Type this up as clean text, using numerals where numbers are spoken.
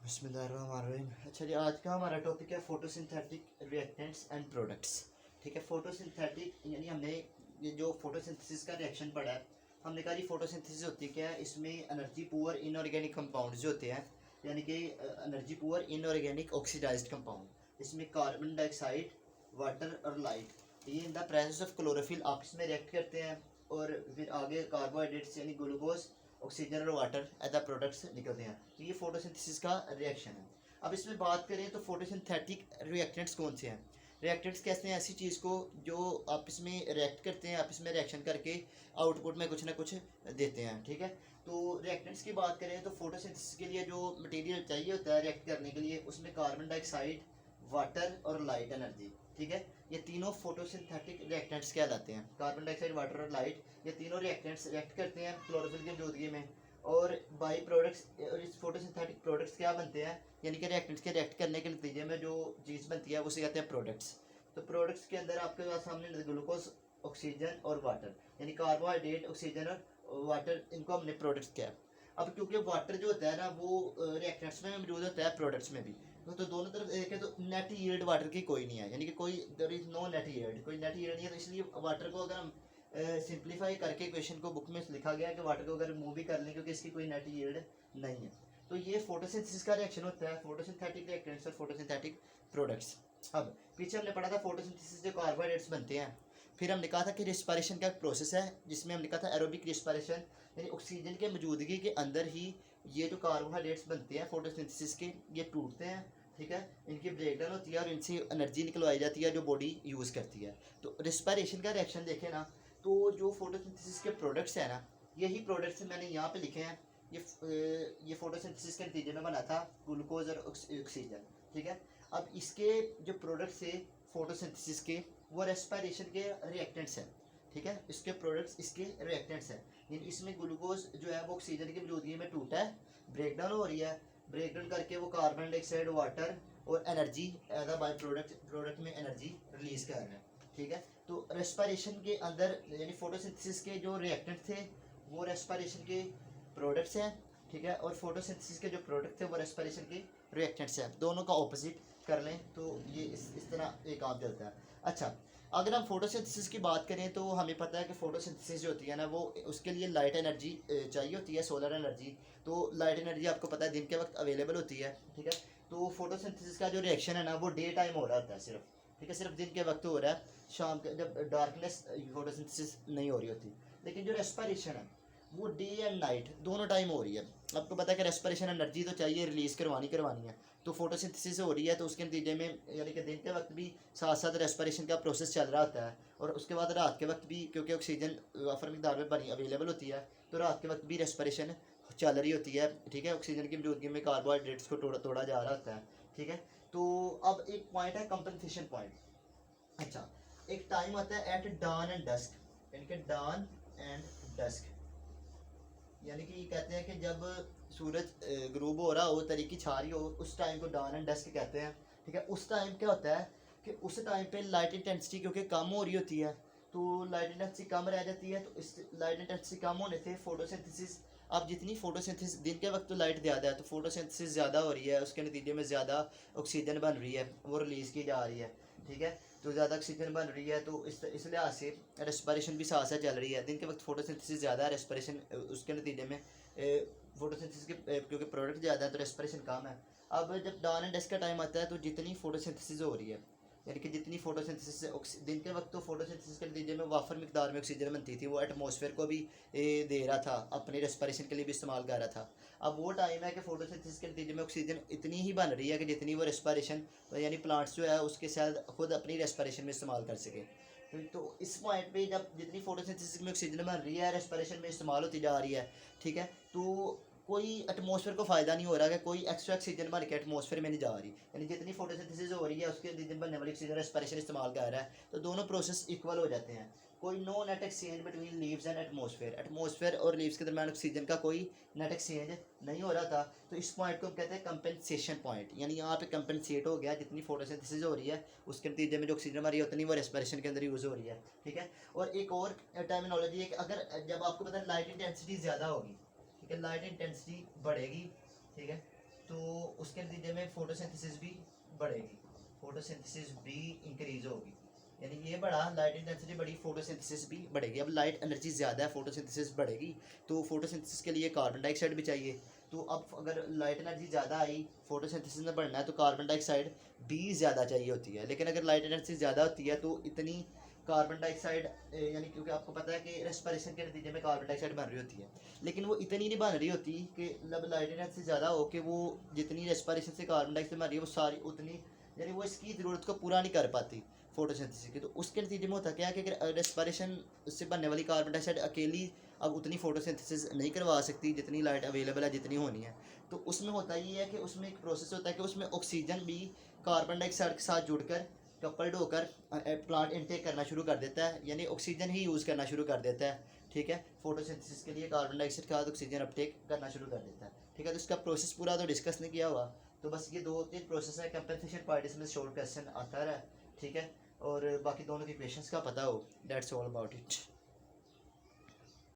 बिस्मिल्लाहिर्रहमानिर्रहीम। अच्छा जी, आज का हमारा टॉपिक है फोटोसिंथेटिक रिएक्टेंट्स एंड प्रोडक्ट्स। ठीक है, फोटोसिंथेटिक यानी हमने ये जो फोटोसिंथेसिस का रिएक्शन पढ़ा है, हमने कहा जी फोटोसिंथेसिस होती है क्या है, इसमें एनर्जी पुअर इनऑर्गेनिक कंपाउंड्स जो होते हैं, यानी कि energy poor inorganic oxidised compound, इसमें कार्बन डाइऑक्साइड, वाटर और लाइट, ये in the presence of chlorophyll आपस में रिएक्ट करते हैं और फिर आगे कार्बोहाइड्रेट्स यानी ग्लूकोज, ऑक्सीजन और वाटर एज द प्रोडक्ट्स निकलते हैं। तो ये फोटोसिंथेसिस का रिएक्शन है। अब इसमें बात करें तो फोटोसिंथेटिक रिएक्टेंट्स कौन से हैं। रिएक्टेंट्स कहते हैं ऐसी चीज़ को जो आपस में रिएक्ट करते हैं, आपस में रिएक्शन करके आउटपुट में कुछ ना कुछ देते हैं। ठीक है, तो रिएक्टेंट्स की बात करें तो फोटोसिंथेसिस के लिए जो मटेरियल चाहिए होता है रिएक्ट करने के लिए, उसमें कार्बन डाइऑक्साइड, वाटर और लाइट एनर्जी। ठीक है, ये तीनों फोटोसिंथेटिक रिएक्टेंट्स कहलाते हैं। कार्बन डाइऑक्साइड, वाटर और लाइट, ये तीनों रिएक्टेंट्स रिएक्ट करते हैं क्लोरोफिल की मौजूदगी में, और बाई प्रोडक्ट्स और इस फोटोसिंथेटिक प्रोडक्ट्स क्या बनते हैं, यानी कि रिएक्टेंट्स के रिएक्ट करने के नतीजे में जो चीज़ बनती है उसे कहते हैं प्रोडक्ट्स। तो प्रोडक्ट्स के अंदर आपके पास सामने ग्लूकोज, ऑक्सीजन और वाटर, यानी कार्बोहाइड्रेट, ऑक्सीजन और वाटर, इनको हमने प्रोडक्ट्स किया। अब क्योंकि वाटर जो होता है ना वो रिएक्टेंट्स में मौजूद होता है, प्रोडक्ट्स में भी, तो दोनों तरफ देखें तो नेट यील्ड वाटर की कोई नहीं है, यानी कि कोई there is no net yield, कोई नेट यील्ड नहीं है। तो इसलिए वाटर को अगर हम सिंप्लीफाई करके क्वेश्चन को बुक में लिखा गया है कि वाटर को अगर मूव भी कर लें क्योंकि इसकी कोई नेट यील्ड नहीं है। तो ये फोटोसिंथेसिस का रिएक्शन होता है, फोटोसिंथेटिक रिएक्टेंट्स और फोटोसिंथेटिक प्रोडक्ट्स। अब पीछे हमने पढ़ा था फोटोसिंथेसिस से कार्बोहाइड्रेट्स बनते हैं। फिर हमने कहा था कि रिस्पायरेशन का प्रोसेस है जिसमें हमने कहा था एरोबिक रिस्पायरेशन, यानी ऑक्सीजन के मौजूदगी के अंदर ही ये जो कार्बोहाइड्रेट्स बनते हैं फोटोसिंथेसिस के, ये टूटते हैं। ठीक है, इनकी ब्रेकडाउन होती है और इनसे एनर्जी निकलवाई जाती है जो बॉडी यूज़ करती है। तो रिस्पायरेशन का रिएक्शन देखें ना, तो जो फोटोसिंथेसिस के प्रोडक्ट्स हैं ना, यही प्रोडक्ट्स मैंने यहाँ पे लिखे हैं। ये फोटोसिंथेसिस के नतीजे में बना था ग्लूकोज और ऑक्सीजन। ठीक है, अब इसके जो प्रोडक्ट्स थे फोटोसिंथेसिस के, वो रेस्पायरेशन के रिएक्टेंट्स हैं। ठीक है, इसके प्रोडक्ट्स इसके रिएक्टेंट्स हैं, यानी इसमें ग्लूकोज जो है वो ऑक्सीजन की मौजूदगी में टूटा है, ब्रेकडाउन हो रही है, ब्रेकडाउन करके वो कार्बन डाइऑक्साइड, वाटर और energy as a by product में एनर्जी रिलीज कर रहा है। ठीक है, तो रेस्पायरेशन के अंदर यानी फोटोसिंथेसिस के जो रिएक्टेंट थे वो रेस्पायरेशन के प्रोडक्ट्स हैं। ठीक है, और फोटोसिंथेसिस के जो प्रोडक्ट थे वो रेस्पायरेशन के रिएक्टेंट्स हैं। दोनों का ऑपोजिट कर लें तो ये इस तरह एक काम चलता है। अच्छा, अगर हम फोटोसिंथेसिस की बात करें तो हमें पता है कि फोटोसिंथेसिस जो होती है ना, वो उसके लिए लाइट एनर्जी चाहिए होती है, सोलर एनर्जी। तो लाइट एनर्जी आपको पता है दिन के वक्त अवेलेबल होती है। ठीक है, तो फोटोसिंथेसिस का जो रिएक्शन है ना वो डे टाइम हो रहा होता है सिर्फ। ठीक है, सिर्फ दिन के वक्त हो रहा है, शाम के जब डार्कनेस फोटोसिंथेसिस नहीं हो रही होती। लेकिन जो रेस्पायरेशन है वो डे एंड नाइट दोनों टाइम हो रही है। आपको पता है कि रेस्पिरेशन एनर्जी तो चाहिए, रिलीज़ करवानी है, तो फोटोसिंथेसिस हो रही है, तो उसके नतीजे में यानी कि दिन के वक्त भी साथ साथ रेस्पिरेशन का प्रोसेस चल रहा होता है, और उसके बाद रात के वक्त भी क्योंकि ऑक्सीजन वाफर मिकदार में बनी अवेलेबल होती है, तो रात के वक्त भी रेस्पिरेशन चल रही होती है। ठीक है, ऑक्सीजन की मौजूदगी में कार्बोहाइड्रेट्स को तोड़ा जा रहा होता है। ठीक है, तो अब एक पॉइंट है कंपनसेशन पॉइंट। अच्छा, एक टाइम आता है एट डान एंड डस्क, यानी कि डान एंड डस्क, यानी कि कहते हैं कि जब सूरज ग्रूब हो रहा हो, तरीकी छा रही हो, उस टाइम को डान एंड डस्क कहते हैं। ठीक है, उस टाइम क्या होता है कि उस टाइम पे लाइट इंटेंसिटी क्योंकि कम हो रही होती है, तो लाइट इंटेंसिटी कम रह जाती है, तो इस लाइट इंटेंसिटी कम होने से फोटोसिंथेसिस, अब जितनी फोटोसिंथेसिस दिन के वक्त तो लाइट ज़्यादा है तो फोटोसिंथेसिस ज़्यादा हो रही है, उसके नतीजे में ज़्यादा ऑक्सीजन बन रही है, वो रिलीज़ की जा रही है। ठीक है, तो ज़्यादा ऑक्सीजन बन रही है, तो इस लिहाज से रेस्पिरेशन भी साथ साथ चल रही है। दिन के वक्त फोटोसिंथेसिस ज़्यादा है, रेस्पिरेशन उसके नतीजे में फोटोसिंथेसिस के क्योंकि प्रोडक्ट ज़्यादा है तो रेस्पिरेशन कम है। अब जब डान एंड डस्क का टाइम आता है तो जितनी फोटोसिंथेसिस हो रही है, यानी कि जितनी फोटोसिंथेसिस दिन के वक्त तो फोटोसिंथेसिस के नतीजे में वाफर मिकदार में ऑक्सीजन बनती थी, वो एटमॉस्फेयर को भी दे रहा था, अपनी रेस्पिरेशन के लिए भी इस्तेमाल कर रहा था। अब वो टाइम है कि फोटोसिंथेसिस के नतीजे में ऑक्सीजन इतनी ही बन रही है कि जितनी वो रेस्पिरेशन यानी प्लांट्स जो है उसके साथ खुद अपनी रेस्पिरेशन में इस्तेमाल कर सके। तो इस पॉइंट पे जब जितनी फोटोसिंथेसिस में ऑक्सीजन बन रही है रेस्पिरेशन में इस्तेमाल होती जा रही है। ठीक है, तो कोई एटमॉस्फेयर को फ़ायदा नहीं हो रहा कि कोई एक्स्ट्रा ऑक्सीजन बन के एटमॉस्फेयर में नहीं जा रही, यानी जितनी फोटोसिंथेसिस हो रही है उसके दिन बनने वाली ऑक्सीजन रेस्पिरेशन इस्तेमाल कर रहा है, तो दोनों प्रोसेस इक्वल हो जाते हैं। कोई no net exchange between leaves and atmosphere और लीव्स के दरमियान ऑक्सीजन का कोई नेट एक्सचेंज नहीं हो रहा था। तो इस पॉइंट को हम कहते हैं कंपेंसेशन पॉइंट, यानी यहाँ पे कंपेंसेट हो गया, जितनी फोटोसिंथेसिस हो रही है उसके नतीजे में जो ऑक्सीजन हमारी उतनी वो रेस्पिरेशन के अंदर यूज़ हो रही है। ठीक है, और एक और टर्मिनोलॉजी है कि अगर जब आपको पता है लाइट इंटेंसिटी ज़्यादा होगी, ठीक है, लाइट इंटेंसिटी बढ़ेगी। ठीक है, तो उसके नतीजे में फोटोसिंथेसिस भी बढ़ेगी, फोटोसिंथेसिस भी इंक्रीज होगी, यानी ये बढ़ा लाइट इंटेंसिटी बढ़ी, फोटोसिंथेसिस भी बढ़ेगी। अब लाइट एनर्जी ज़्यादा है, फोटोसिंथेसिस बढ़ेगी, तो फोटोसिंथेसिस के लिए कार्बन डाइऑक्साइड भी चाहिए। तो अब अगर लाइट एनर्जी ज़्यादा आई, फोटोसिंथेसिस में बढ़ना है, तो कार्बन डाइऑक्साइड भी ज़्यादा चाहिए होती है। लेकिन अगर लाइट एनर्जी ज़्यादा होती है तो इतनी कार्बन डाइऑक्साइड यानी, क्योंकि आपको पता है कि रेस्पिरेशन के नतीजे में कार्बन डाइऑक्साइड बन रही होती है, लेकिन वो इतनी नहीं बन रही होती कि जब लाइट एनर्जी ज़्यादा हो कि वो जितनी रेस्पिरेशन से कार्बन डाइऑक्साइड बन रही है वो सारी उतनी, यानी वो इसकी ज़रूरत को पूरा नहीं कर पाती फोटोसिंथेसिस की। तो उसके नतीजे में होता क्या है कि अगर रेस्पिरेशन से बनने वाली कार्बन डाइऑक्साइड अकेली अब उतनी फोटोसिंथेसिस नहीं करवा सकती जितनी लाइट अवेलेबल है, जितनी होनी है। तो उसमें होता ये है कि उसमें एक प्रोसेस होता है कि उसमें ऑक्सीजन भी कार्बन डाइऑक्साइड के साथ जुड़कर कपल्ड होकर प्लांट इनटेक करना शुरू कर देता है, यानी ऑक्सीजन ही यूज़ करना शुरू कर देता है। ठीक है, फोटोसिंथेसिस के लिए कार्बन डाइऑक्साइड के साथ ऑक्सीजन अपटेक करना शुरू कर देता है। ठीक है, तो इसका प्रोसेस पूरा तो डिस्कस नहीं किया हुआ, तो बस ये 2-3 प्रोसेस है। कंपनसेशन पार्ट इसमें शॉर्ट क्वेश्चन आता है। ठीक है, और बाकी दोनों की क्वेश्चंस का पता हो, दैट्स ऑल अबाउट इट।